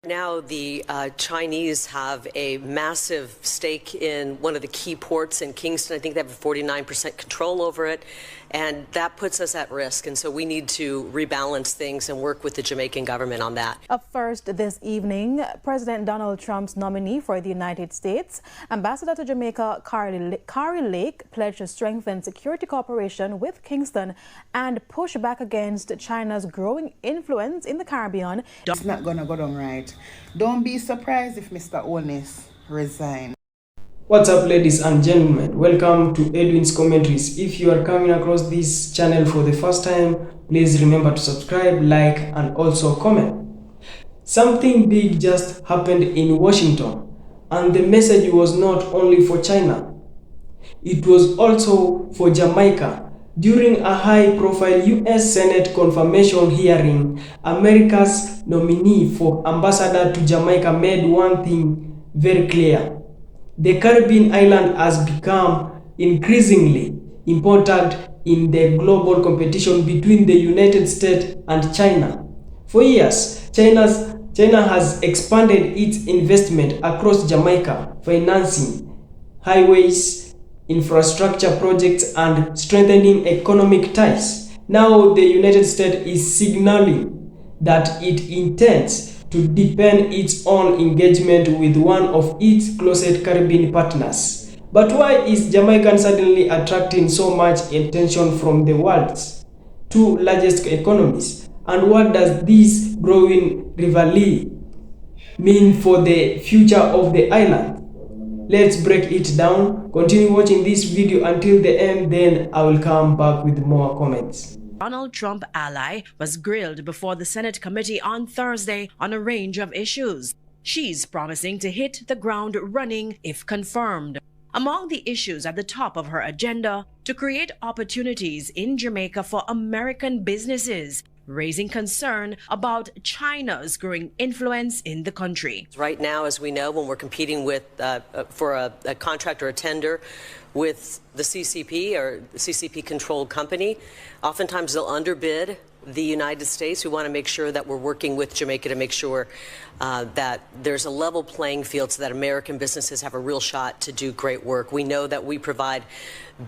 Now, the Chinese have a massive stake in one of the key ports in Kingston. I think they have a 49% control over it, and that puts us at risk. And so we need to rebalance things and work with the Jamaican government on that. Up first this evening, President Donald Trump's nominee for the United States, Ambassador to Jamaica Kari Lake, pledged to strengthen security cooperation with Kingston and push back against China's growing influence in the Caribbean. It's not gonna go down right. Don't be surprised if Mr. Onis resigns. What's up, ladies and gentlemen? Welcome to Edwin's Commentaries. If you are coming across this channel for the first time, please remember to subscribe, like, and also comment. Something big just happened in Washington, and the message was not only for China. It was also for Jamaica. During a high-profile U.S. Senate confirmation hearing, America's nominee for ambassador to Jamaica made one thing very clear. The Caribbean island has become increasingly important in the global competition between the United States and China. For years, China has expanded its investment across Jamaica, financing highways, infrastructure projects, and strengthening economic ties. Now the United States is signaling that it intends to deepen its own engagement with one of its closest Caribbean partners. But why is Jamaica suddenly attracting so much attention from the world's two largest economies? And what does this growing rivalry mean for the future of the island? Let's break it down. Continue watching this video until the end, then I will come back with more comments. Donald Trump ally was grilled before the Senate committee on Thursday on a range of issues. She's promising to hit the ground running if confirmed. Among the issues at the top of her agenda, to create opportunities in Jamaica for American businesses, raising concern about China's growing influence in the country. Right now, as we know, when we're competing with for a contract or a tender with the CCP or the CCP-controlled company, oftentimes they'll underbid the United States. We want to make sure that we're working with Jamaica to make sure that there's a level playing field so that American businesses have a real shot to do great work. We know that we provide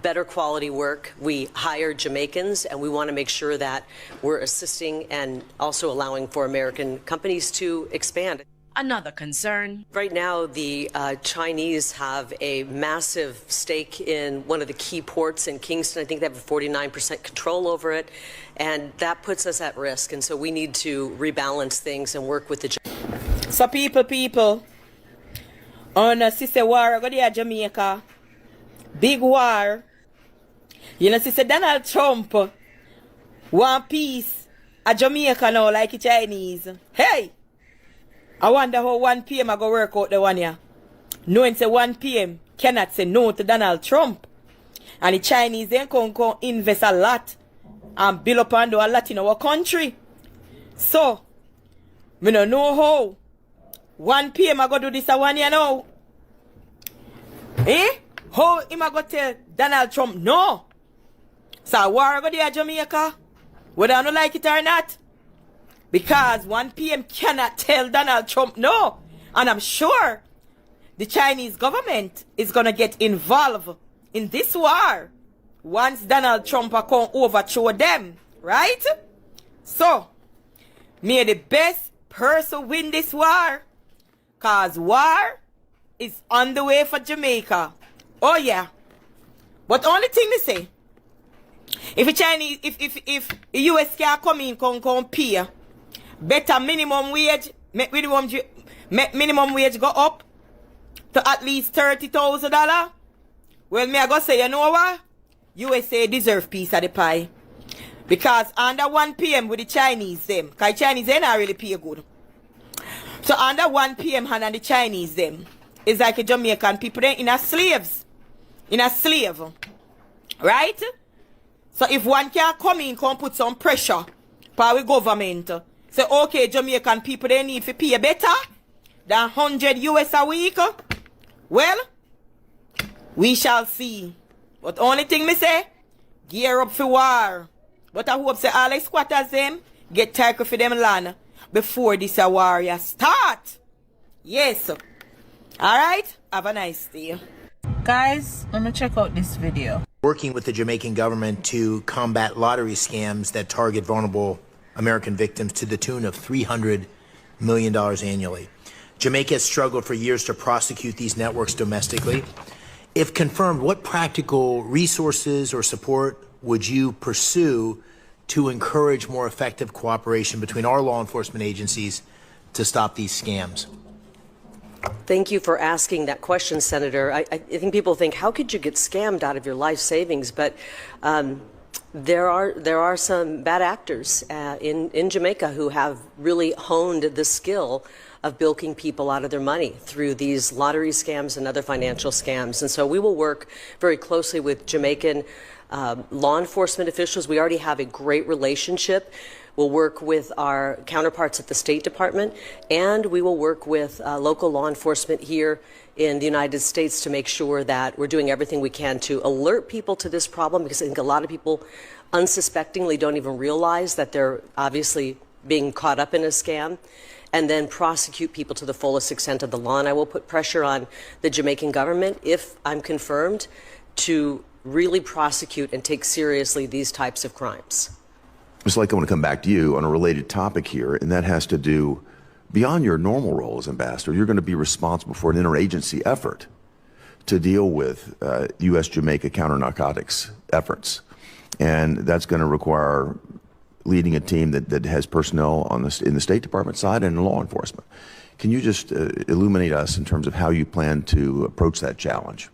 better quality work. We hire Jamaicans, and we want to make sure that we're assisting and also allowing for American companies to expand. Another concern. Right now, the Chinese have a massive stake in one of the key ports in Kingston. I think they have a 49% control over it, and that puts us at risk. And so we need to rebalance things and work with the. So people, on a sister war, go to Jamaica, big war. You know, sister Donald Trump, one piece, a Jamaica now like the Chinese. Hey! I wonder how 1 p.m. I go work out the one here. Knowing say 1 p.m. cannot say no to Donald Trump. And the Chinese then can invest a lot and build up and do a lot in our country. So, me no know how 1 p.m. I go do this a one year now. Eh? How him I go tell Donald Trump no? So war I go there Jamaica, whether I don't like it or not. Because 1 p.m. cannot tell Donald Trump no. And I'm sure the Chinese government is going to get involved in this war once Donald Trump can overthrow them. Right? So, may the best person win this war. Because war is on the way for Jamaica. Oh yeah. But only thing they say, if the Chinese, if the US can come in, come pay, better minimum wage, make minimum wage go up to at least $30,000. Well, me I go say, you know what? USA deserve piece of the pie. Because under 1 p.m. with the Chinese them, because Chinese they not really pay good. So under 1 p.m. and the Chinese them, it's like a Jamaican people they in a slaves. In a slave. Right? So if one can come in, come put some pressure for our government. Say, okay, Jamaican people, they need to pay better than 100 US a week. Well, we shall see. But only thing me say, gear up for war. But I hope say all the squatters them get tackle for them land. before this a warrior start. Yes. All right. Have a nice day. Guys, let me check out this video. Working with the Jamaican government to combat lottery scams that target vulnerable American victims to the tune of $300 million annually. Jamaica has struggled for years to prosecute these networks domestically. If confirmed, what practical resources or support would you pursue to encourage more effective cooperation between our law enforcement agencies to stop these scams? Thank you for asking that question, Senator. I think people think, how could you get scammed out of your life savings? But there are some bad actors in Jamaica who have really honed the skill of bilking people out of their money through these lottery scams and other financial scams. And so we will work very closely with Jamaican law enforcement officials. We already have a great relationship. We'll work with our counterparts at the State Department, and we will work with local law enforcement here in the United States to make sure that we're doing everything we can to alert people to this problem, because I think a lot of people unsuspectingly don't even realize that they're obviously being caught up in a scam, and then prosecute people to the fullest extent of the law. And I will put pressure on the Jamaican government, if I'm confirmed, to really prosecute and take seriously these types of crimes. Ms. Lake, I want to come back to you on a related topic here, and that has to do, beyond your normal role as ambassador, you're going to be responsible for an interagency effort to deal with U.S.-Jamaica counter-narcotics efforts. And that's going to require leading a team that has personnel on in the State Department side and in law enforcement. Can you just illuminate us in terms of how you plan to approach that challenge?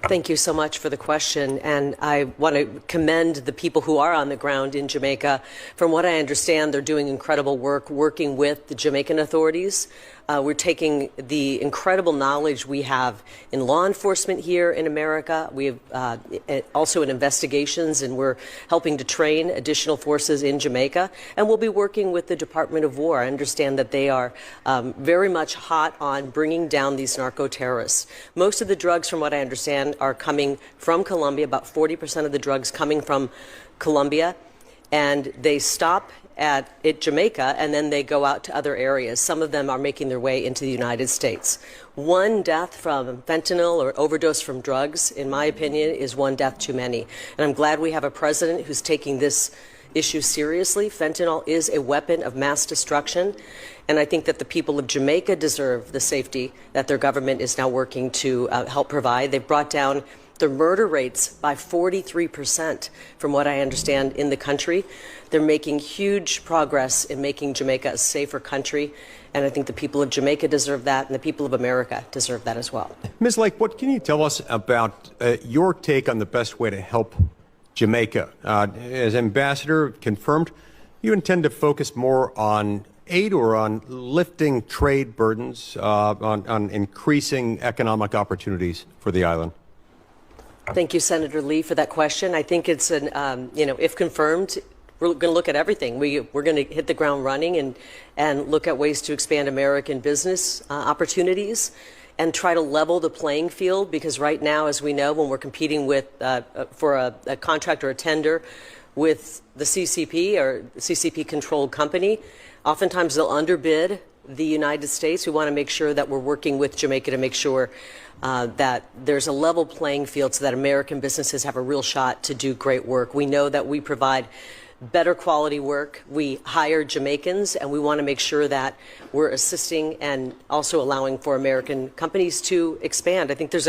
Thank you so much for the question, and I want to commend the people who are on the ground in Jamaica. From what I understand, they're doing incredible work working with the Jamaican authorities. We're taking the incredible knowledge we have in law enforcement here in America. We have also in investigations, and we're helping to train additional forces in Jamaica. And we'll be working with the Department of War. I understand that they are very much hot on bringing down these narco-terrorists. Most of the drugs, from what I understand, are coming from Colombia, about 40% of the drugs coming from Colombia. And they stop at Jamaica, and then they go out to other areas. Some of them are making their way into the United States. One death from fentanyl or overdose from drugs, in my opinion, is one death too many. And I'm glad we have a president who's taking this issue seriously. Fentanyl is a weapon of mass destruction, and I think that the people of Jamaica deserve the safety that their government is now working to help provide. They've brought down the murder rates by 43%, from what I understand, in the country. They're making huge progress in making Jamaica a safer country, and I think the people of Jamaica deserve that, and the people of America deserve that as well. Ms. Lake, what can you tell us about your take on the best way to help Jamaica? As ambassador, confirmed, you intend to focus more on aid or on lifting trade burdens, on increasing economic opportunities for the island? Thank you, Senator Lee, for that question. I think it's an, if confirmed, we're going to look at everything. We're going to hit the ground running and look at ways to expand American business opportunities and try to level the playing field, because right now, as we know, when we're competing with for a contract or a tender with the CCP or CCP-controlled company, oftentimes they'll underbid the United States. We want to make sure that we're working with Jamaica to make sure that there's a level playing field so that American businesses have a real shot to do great work. We know that we provide better quality work. We hire Jamaicans, and we want to make sure that we're assisting and also allowing for American companies to expand. I think there's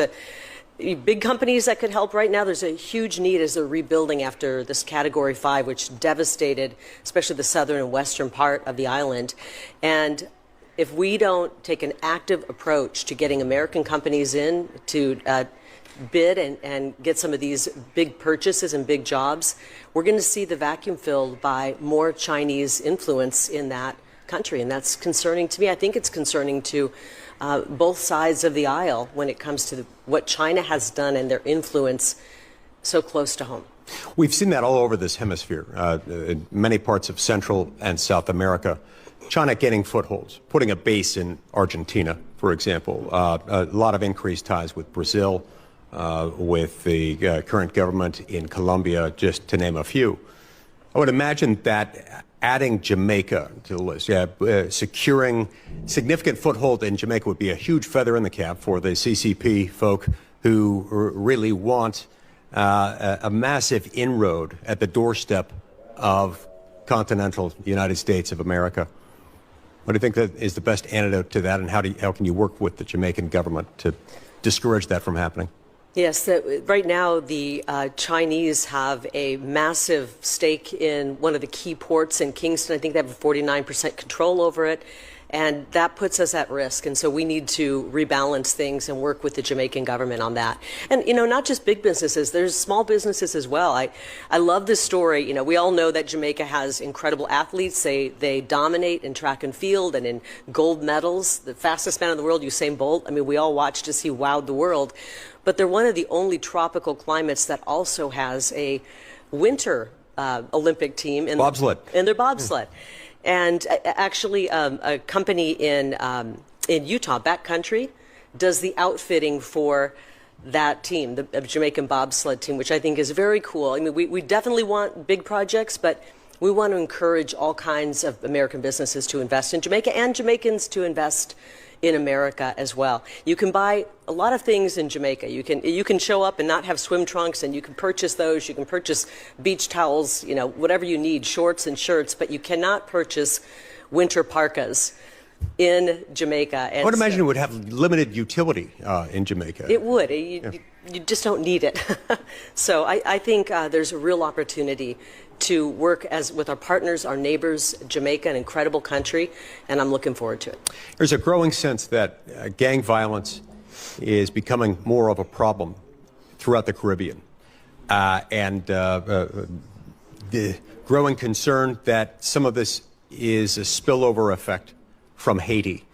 big companies that could help right now. There's a huge need as they're rebuilding after this Category 5, which devastated especially the southern and western part of the island. And if we don't take an active approach to getting American companies in to bid and get some of these big purchases and big jobs, we're going to see the vacuum filled by more Chinese influence in that country. And that's concerning to me. I think it's concerning to both sides of the aisle when it comes to what China has done and their influence so close to home. We've seen that all over this hemisphere, in many parts of Central and South America. China getting footholds, putting a base in Argentina, for example, a lot of increased ties with Brazil, with the current government in Colombia, just to name a few. I would imagine that adding Jamaica to the list, securing significant foothold in Jamaica would be a huge feather in the cap for the CCP folk who really want a massive inroad at the doorstep of continental United States of America. What do you think that is the best antidote to that, and how can you work with the Jamaican government to discourage that from happening? Yes, right now the Chinese have a massive stake in one of the key ports in Kingston. I think they have a 49% control over it, and that puts us at risk. And so we need to rebalance things and work with the Jamaican government on that. And, you know, not just big businesses, there's small businesses as well. I love this story. You know, we all know that Jamaica has incredible athletes. They dominate in track and field and in gold medals. The fastest man in the world, Usain Bolt. I mean, we all watched as he wowed the world. But they're one of the only tropical climates that also has a winter Olympic team in bobsled. In their bobsled. And actually, a company in Utah, backcountry, does the outfitting for that team, the Jamaican bobsled team, which I think is very cool. I mean, we definitely want big projects, but we want to encourage all kinds of American businesses to invest in Jamaica and Jamaicans to invest in America as well. You can buy a lot of things in Jamaica. You can show up and not have swim trunks, and you can purchase those. You can purchase beach towels, you know, whatever you need, shorts and shirts, but you cannot purchase winter parkas in Jamaica. And I would imagine it would have limited utility in Jamaica. It would. You just don't need it. So I think there's a real opportunity to work with our partners, our neighbors. Jamaica, an incredible country, and I'm looking forward to it. There's a growing sense that gang violence is becoming more of a problem throughout the Caribbean, and the growing concern that some of this is a spillover effect from Haiti,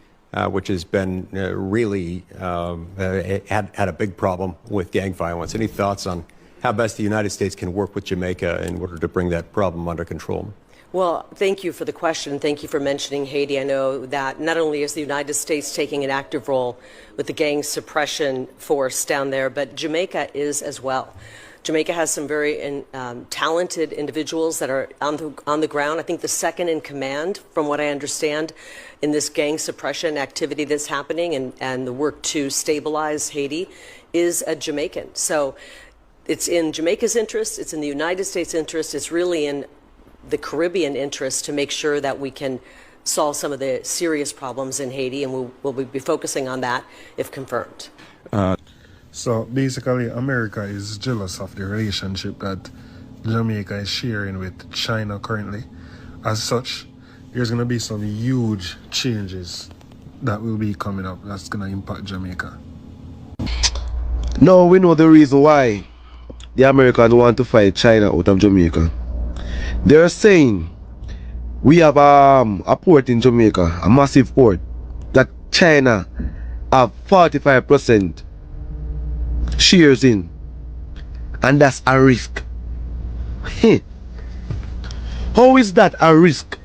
which has been really had a big problem with gang violence. Any thoughts on how best the United States can work with Jamaica in order to bring that problem under control? Well, thank you for the question. Thank you for mentioning Haiti. I know that not only is the United States taking an active role with the gang suppression force down there, but Jamaica is as well. Jamaica has some very talented individuals that are on the ground. I think the second in command, from what I understand, in this gang suppression activity that's happening and the work to stabilize Haiti is a Jamaican. So it's in Jamaica's interest, it's in the United States' interest, it's really in the Caribbean interest to make sure that we can solve some of the serious problems in Haiti, and we'll be focusing on that if confirmed. So basically, America is jealous of the relationship that Jamaica is sharing with China currently. As such, there's going to be some huge changes that will be coming up that's going to impact Jamaica. Now we know the reason why the Americans want to fight China out of Jamaica. They're saying we have a port in Jamaica, a massive port, that China have 45% shares in, and that's a risk. How is that a risk?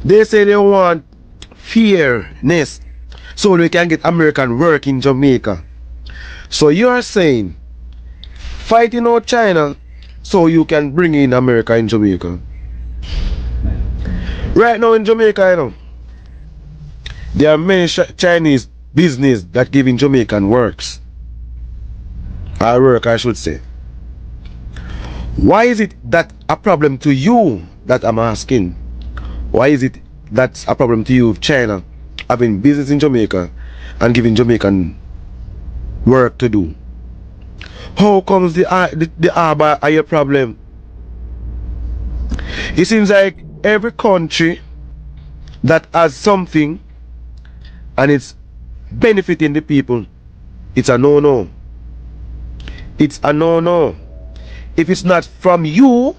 They say they want fairness so they can get American work in Jamaica. So you are saying fighting out China so you can bring in America in Jamaica. Right now in Jamaica, you know, there are many Chinese business that giving Jamaican works. Or work, I should say. Why is it that a problem to you that I'm asking? Why is it that's a problem to you, China, having business in Jamaica and giving Jamaican work to do? How comes the harbor are your problem? It seems like every country that has something and it's benefiting the people, it's a no-no. It's a no-no. If it's not from you,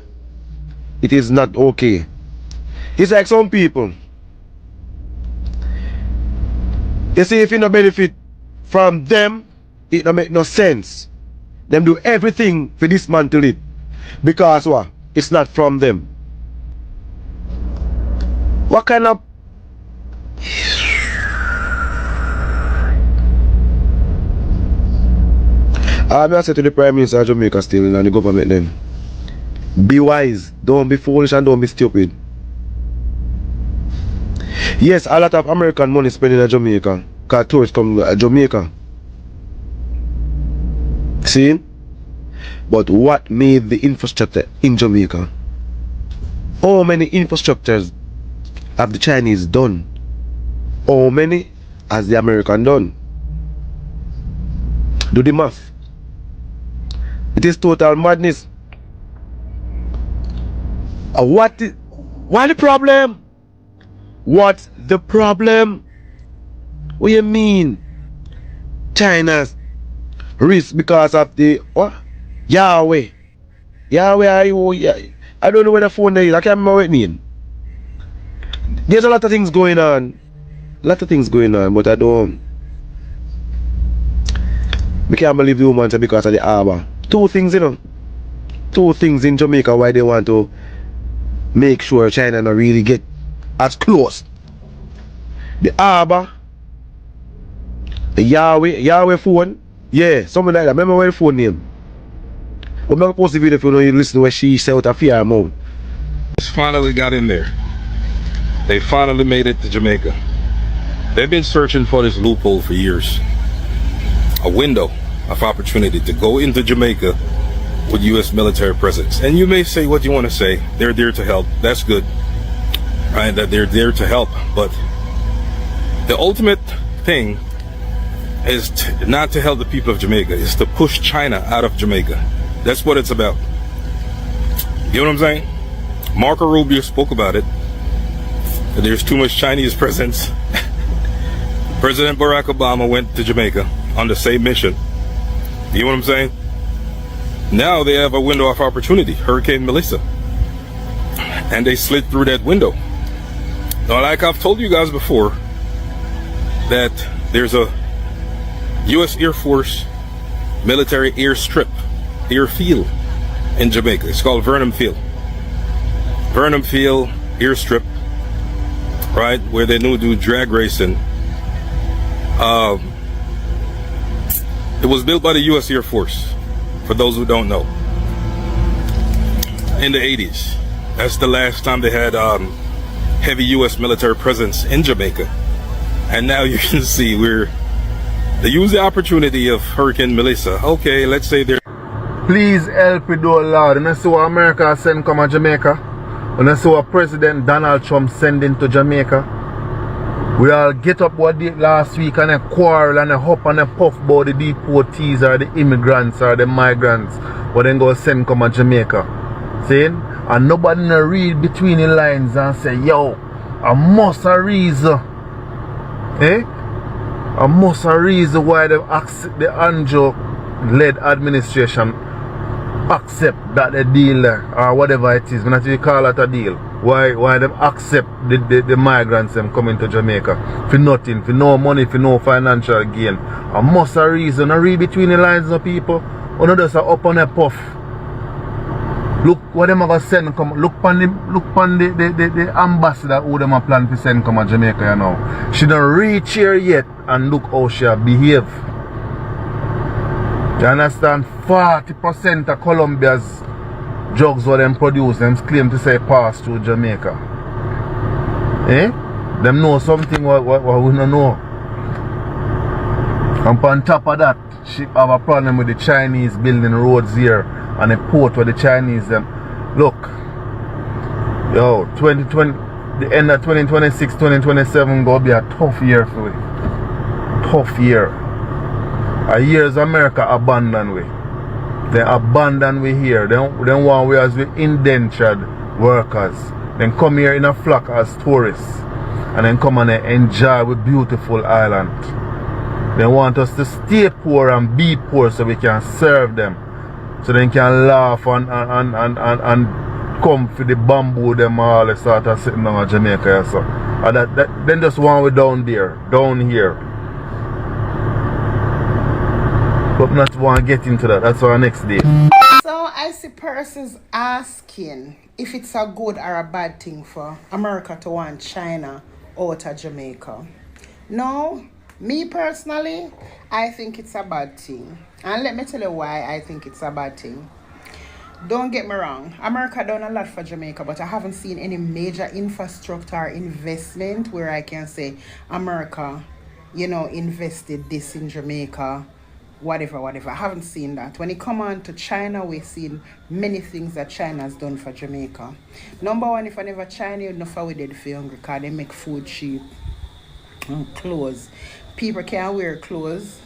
it is not okay. It's like some people. You see, if you no benefit from them, it don't make no sense. Them do everything to dismantle it. Because what? It's not from them. What kind of... I say to the Prime Minister of Jamaica still and the government then, be wise, don't be foolish and don't be stupid. Yes, a lot of American money spending in Jamaica. Because tourists come to Jamaica. See? But what made the infrastructure in Jamaica? How many infrastructures have the Chinese done? How many has the American done? Do the math. It is total madness. What the problem? What's the problem? What you mean? China's risk because of the what? Yahweh. Yahweh, I don't know where the phone is. I can't remember what it means. There's a lot of things going on. But I don't. We can't believe the woman said because of the harbor. Two things, you know. Two things in Jamaica why they want to make sure China not really get as close. The harbor, the Yahweh phone. Yeah, something like that. Remember what the phone name? I'm not supposed to video if you know you listen to what she said out of fear mode. Finally got in there. They finally made it to Jamaica. They've been searching for this loophole for years. A window of opportunity to go into Jamaica with U.S. military presence. And you may say what you want to say. They're there to help. That's good. Right? That they're there to help. But the ultimate thing is not to help the people of Jamaica. It's to push China out of Jamaica. That's what it's about. You know what I'm saying? Marco Rubio spoke about it. There's too much Chinese presence. President Barack Obama went to Jamaica on the same mission. You know what I'm saying? Now they have a window of opportunity, Hurricane Melissa. And they slid through that window. Now, like I've told you guys before, that there's a U.S. Air Force military airfield in Jamaica. It's called Vernon Field. Vernon Field airstrip, right, where they do drag racing. It was built by the U.S. Air Force, for those who don't know, in the 80s. That's the last time they had heavy U.S. military presence in Jamaica. And now you can see they use the opportunity of Hurricane Melissa. Okay, let's say they're... Please help with our Lord. And I see what America send come to Jamaica. And I see what President Donald Trump sending to Jamaica. We all get up what did last week and a quarrel and a hop and a puff about the deportees or the immigrants or the migrants. But then go send come to Jamaica. See? And nobody no read between the lines and say, yo, I must a reason. Eh? I must a reason why the Andrew-led administration accept that the deal or whatever it is. We not even call it a deal. Why they accept the migrants them coming to Jamaica for nothing, for no money, for no financial gain. I must a reason. I read between the lines of people. Or not just up on a puff. Look what them are going to send come. Look on the ambassador who them are plan to send come to Jamaica, you know. She don't reach here yet and look how she behave. You understand? 40% of Colombia's drugs what them produce, them claim to say pass through Jamaica. Eh? Them know something what we don't know. And on top of that, she have a problem with the Chinese building roads here and a port where the Chinese them. Look, yo, 2020, the end of 2026, 2027 gonna be a tough year for we. Tough year. A years America abandon we. They abandon we here. They want we as we indentured workers. Then come here in a flock as tourists. And then come and enjoy with beautiful island. They want us to stay poor and be poor so we can serve them. So they can laugh and come for the bamboo them all sort of sitting down in Jamaica. So. And then just want we down there, down here. But not want to get into that. That's our next day. So I see persons asking if it's a good or a bad thing for America to want China out of Jamaica. No, me personally, I think it's a bad thing. And let me tell you why I think it's a bad thing. Don't get me wrong, America done a lot for Jamaica, but I haven't seen any major infrastructure or investment where I can say America, invested this in Jamaica, whatever. I haven't seen that. When it come on to China, we've seen many things that China has done for Jamaica. Number one, if I never China, you'd know how we did for hungry, because they make food cheap and clothes. People can wear clothes,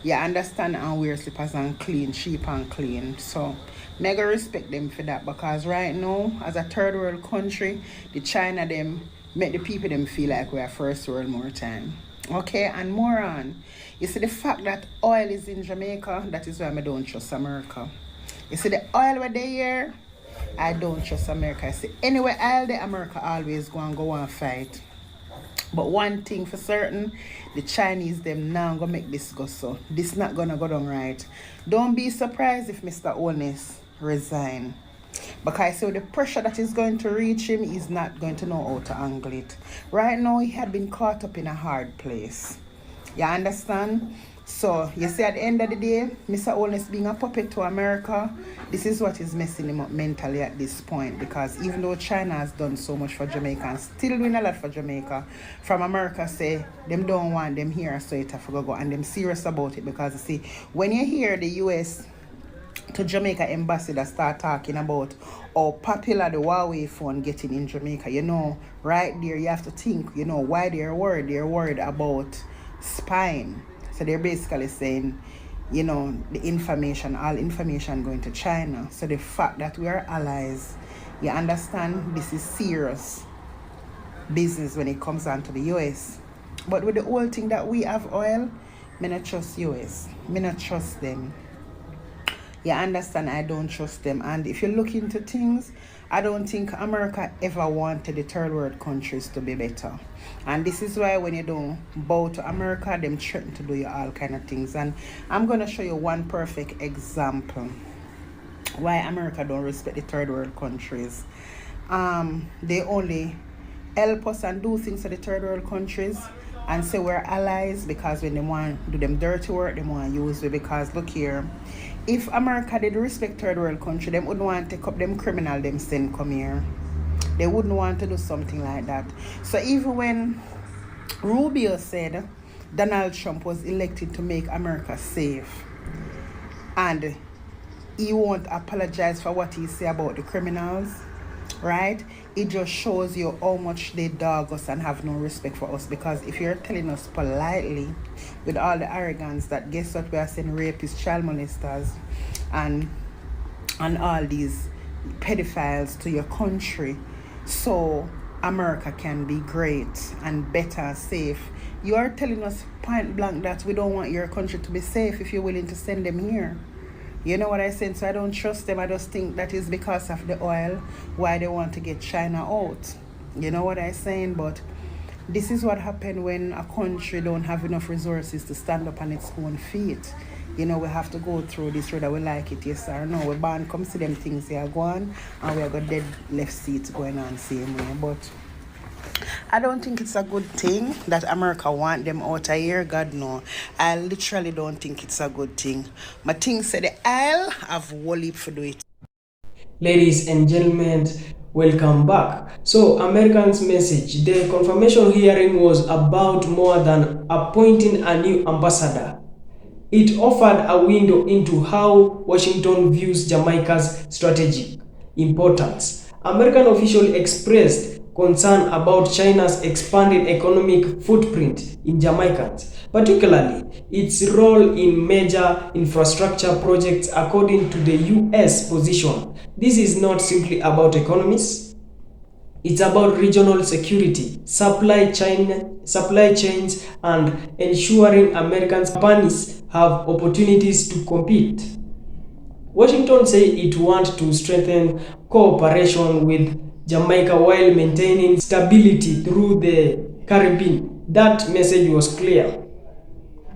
understand, and wear slippers and clean, cheap and clean. So mega respect them for that, because right now, as a third world country, the China them make the people them feel like we're first world more time. Okay, and more on. You see the fact that oil is in Jamaica, that is why I don't trust America. You see the oil where they here, I don't trust America. I see anywhere oil there, America always go and fight. But one thing for certain, the Chinese them now gonna make this go so. This not gonna go down right. Don't be surprised if Mr. Onis resign. Because so the pressure that is going to reach him, is not going to know how to angle it. Right now, he had been caught up in a hard place. You understand? So, you see, at the end of the day, Mr. Onis being a puppet to America, this is what is messing him up mentally at this point. Because even though China has done so much for Jamaica and still doing a lot for Jamaica, from America say, them don't want them here, so it have to go. And them serious about it. Because, you see, when you hear the U.S. to Jamaica ambassador start talking about how popular the Huawei phone getting in Jamaica, right there you have to think, why they're worried. They're worried about spying. So they're basically saying, the information, all information going to China. So the fact that we are allies, you understand, this is serious business when it comes down to the US. But with the whole thing that we have oil, I not trust US. I not trust them. You understand, I don't trust them. And if you look into things, I don't think America ever wanted the third world countries to be better. And this is why when you don't bow to America, them threaten to do you all kind of things. And I'm going to show you one perfect example why America don't respect the third world countries. They only help us and do things for the third world countries and say we're allies, because when they want to do them dirty work, they want to use it. Because look here, if America did respect third world country, they wouldn't want to take up them criminal them send come here. They wouldn't want to do something like that. So even when Rubio said Donald Trump was elected to make America safe, and he won't apologize for what he said about the criminals, right? It just shows you how much they dog us and have no respect for us. Because if you're telling us politely, with all the arrogance, that guess what, we are saying rapists, child molesters, and all these pedophiles to your country, so America can be great and better and safe. You are telling us point blank that we don't want your country to be safe if you're willing to send them here. You know what I said? So I don't trust them. I just think that is because of the oil, why they want to get China out. You know what I'm saying? But this is what happened when a country don't have enough resources to stand up on its own feet. We have to go through this whether we like it, yes or no. We born come see them things here go on, and we have got dead left seats going on same way. But I don't think it's a good thing that America want them out of here. God no. I literally don't think it's a good thing. My thing said the I'll have whole for do it. Ladies and gentlemen, welcome back. So, Americans' message. The confirmation hearing was about more than appointing a new ambassador. It offered a window into how Washington views Jamaica's strategic importance. American officials expressed concern about China's expanded economic footprint in Jamaica, particularly its role in major infrastructure projects. According to the US position, this is not simply about economies, it's about regional security, supply chains, and ensuring American companies have opportunities to compete. Washington said it wants to strengthen cooperation with Jamaica while maintaining stability through the Caribbean. That message was clear.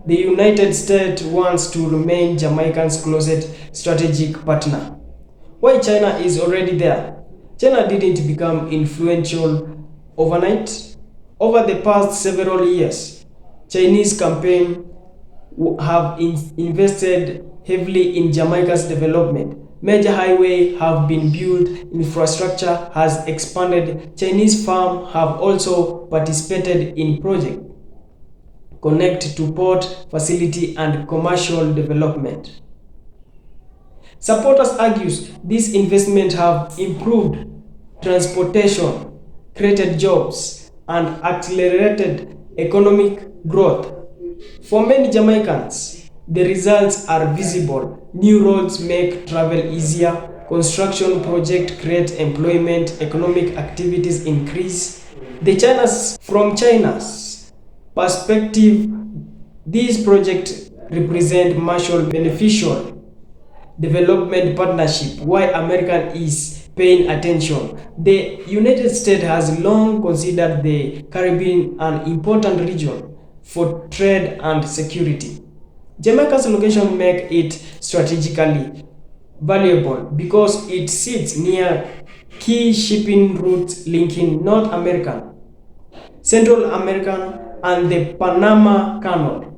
The United States wants to remain Jamaica's closest strategic partner. Why China is already there? China didn't become influential overnight. Over the past several years, Chinese campaigns have invested heavily in Jamaica's development. Major highways have been built, infrastructure has expanded. Chinese firms have also participated in projects connected to port, facility, and commercial development. Supporters argue these investments have improved transportation, created jobs, and accelerated economic growth. For many Jamaicans, the results are visible. New roads make travel easier, construction projects create employment, economic activities increase. From China's perspective, these projects represent mutual beneficial development partnership. Why America is paying attention. The United States has long considered the Caribbean an important region for trade and security. Jamaica's location makes it strategically valuable because it sits near key shipping routes linking North America, Central America, and the Panama Canal.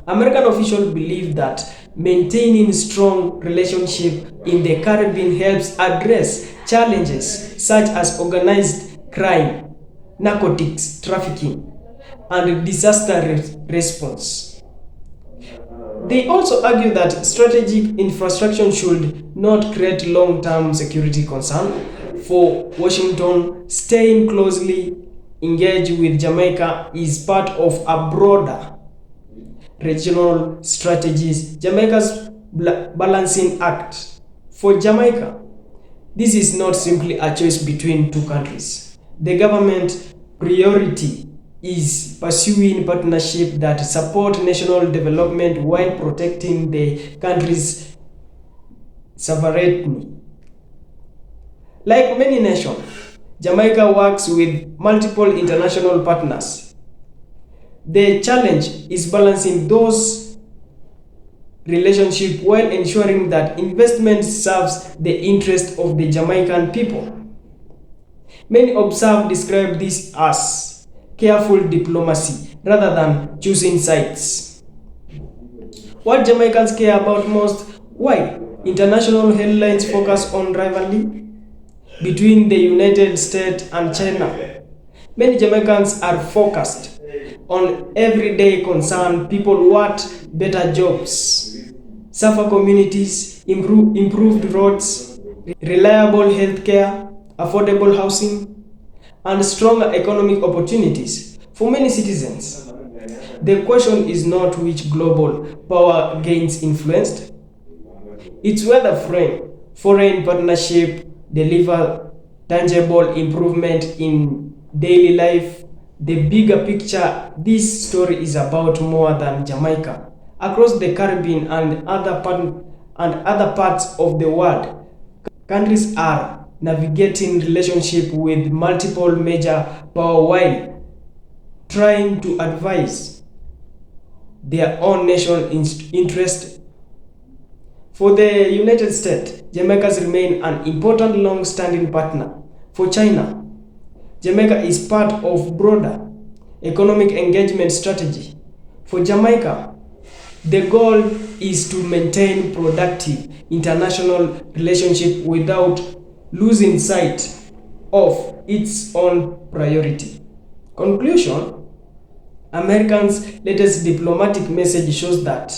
American officials believe that maintaining strong relationships in the Caribbean helps address challenges such as organized crime, narcotics trafficking, and disaster response. They also argue that strategic infrastructure should not create long-term security concern. For Washington, staying closely engaged with Jamaica is part of a broader regional strategies, Jamaica's balancing act. For Jamaica, this is not simply a choice between two countries. The government priority is pursuing partnerships that support national development while protecting the country's sovereignty. Like many nations, Jamaica works with multiple international partners. The challenge is balancing those relationships while ensuring that investment serves the interest of the Jamaican people. Many observers describe this as careful diplomacy rather than choosing sides. What Jamaicans care about most? Why? International headlines focus on rivalry between the United States and China. Many Jamaicans are focused on everyday concern. People want better jobs, safer communities, improved roads, reliable health care, affordable housing, and stronger economic opportunities for many citizens. The question is not which global power gains influence, it's whether foreign partnership deliver tangible improvement in daily life. The bigger picture, this story is about more than Jamaica. Across the Caribbean and other parts of the world, countries are navigating relationship with multiple major power while trying to advise their own national interest. For the United States, Jamaica remains an important long-standing partner. For China, Jamaica is part of broader economic engagement strategy. For Jamaica, the goal is to maintain productive international relationship without losing sight of its own priority. Conclusion: Americans' latest diplomatic message shows that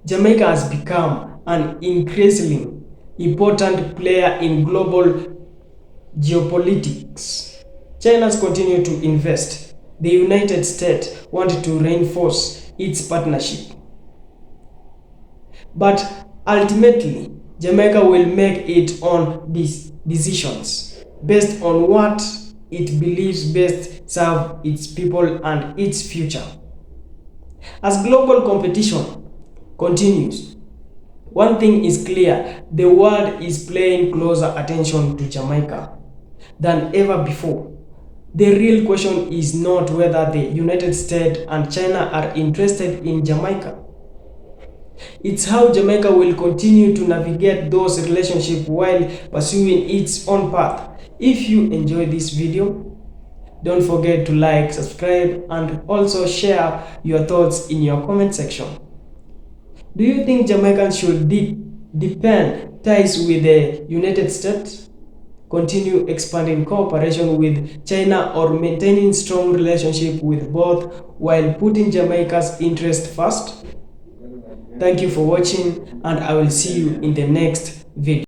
Jamaica has become an increasingly important player in global geopolitics. China's continue to invest. The United States wanted to reinforce its partnership. But ultimately, Jamaica will make its own decisions based on what it believes best serve its people and its future. As global competition continues, one thing is clear: the world is paying closer attention to Jamaica than ever before. The real question is not whether the United States and China are interested in Jamaica. It's how Jamaica will continue to navigate those relationships while pursuing its own path. If you enjoyed this video, don't forget to like, subscribe, and also share your thoughts in your comment section. Do you think Jamaicans should dip deepen ties with the United States, continue expanding cooperation with China, or maintaining strong relationship with both while putting Jamaica's interest first? Thank you for watching, and I will see you in the next video.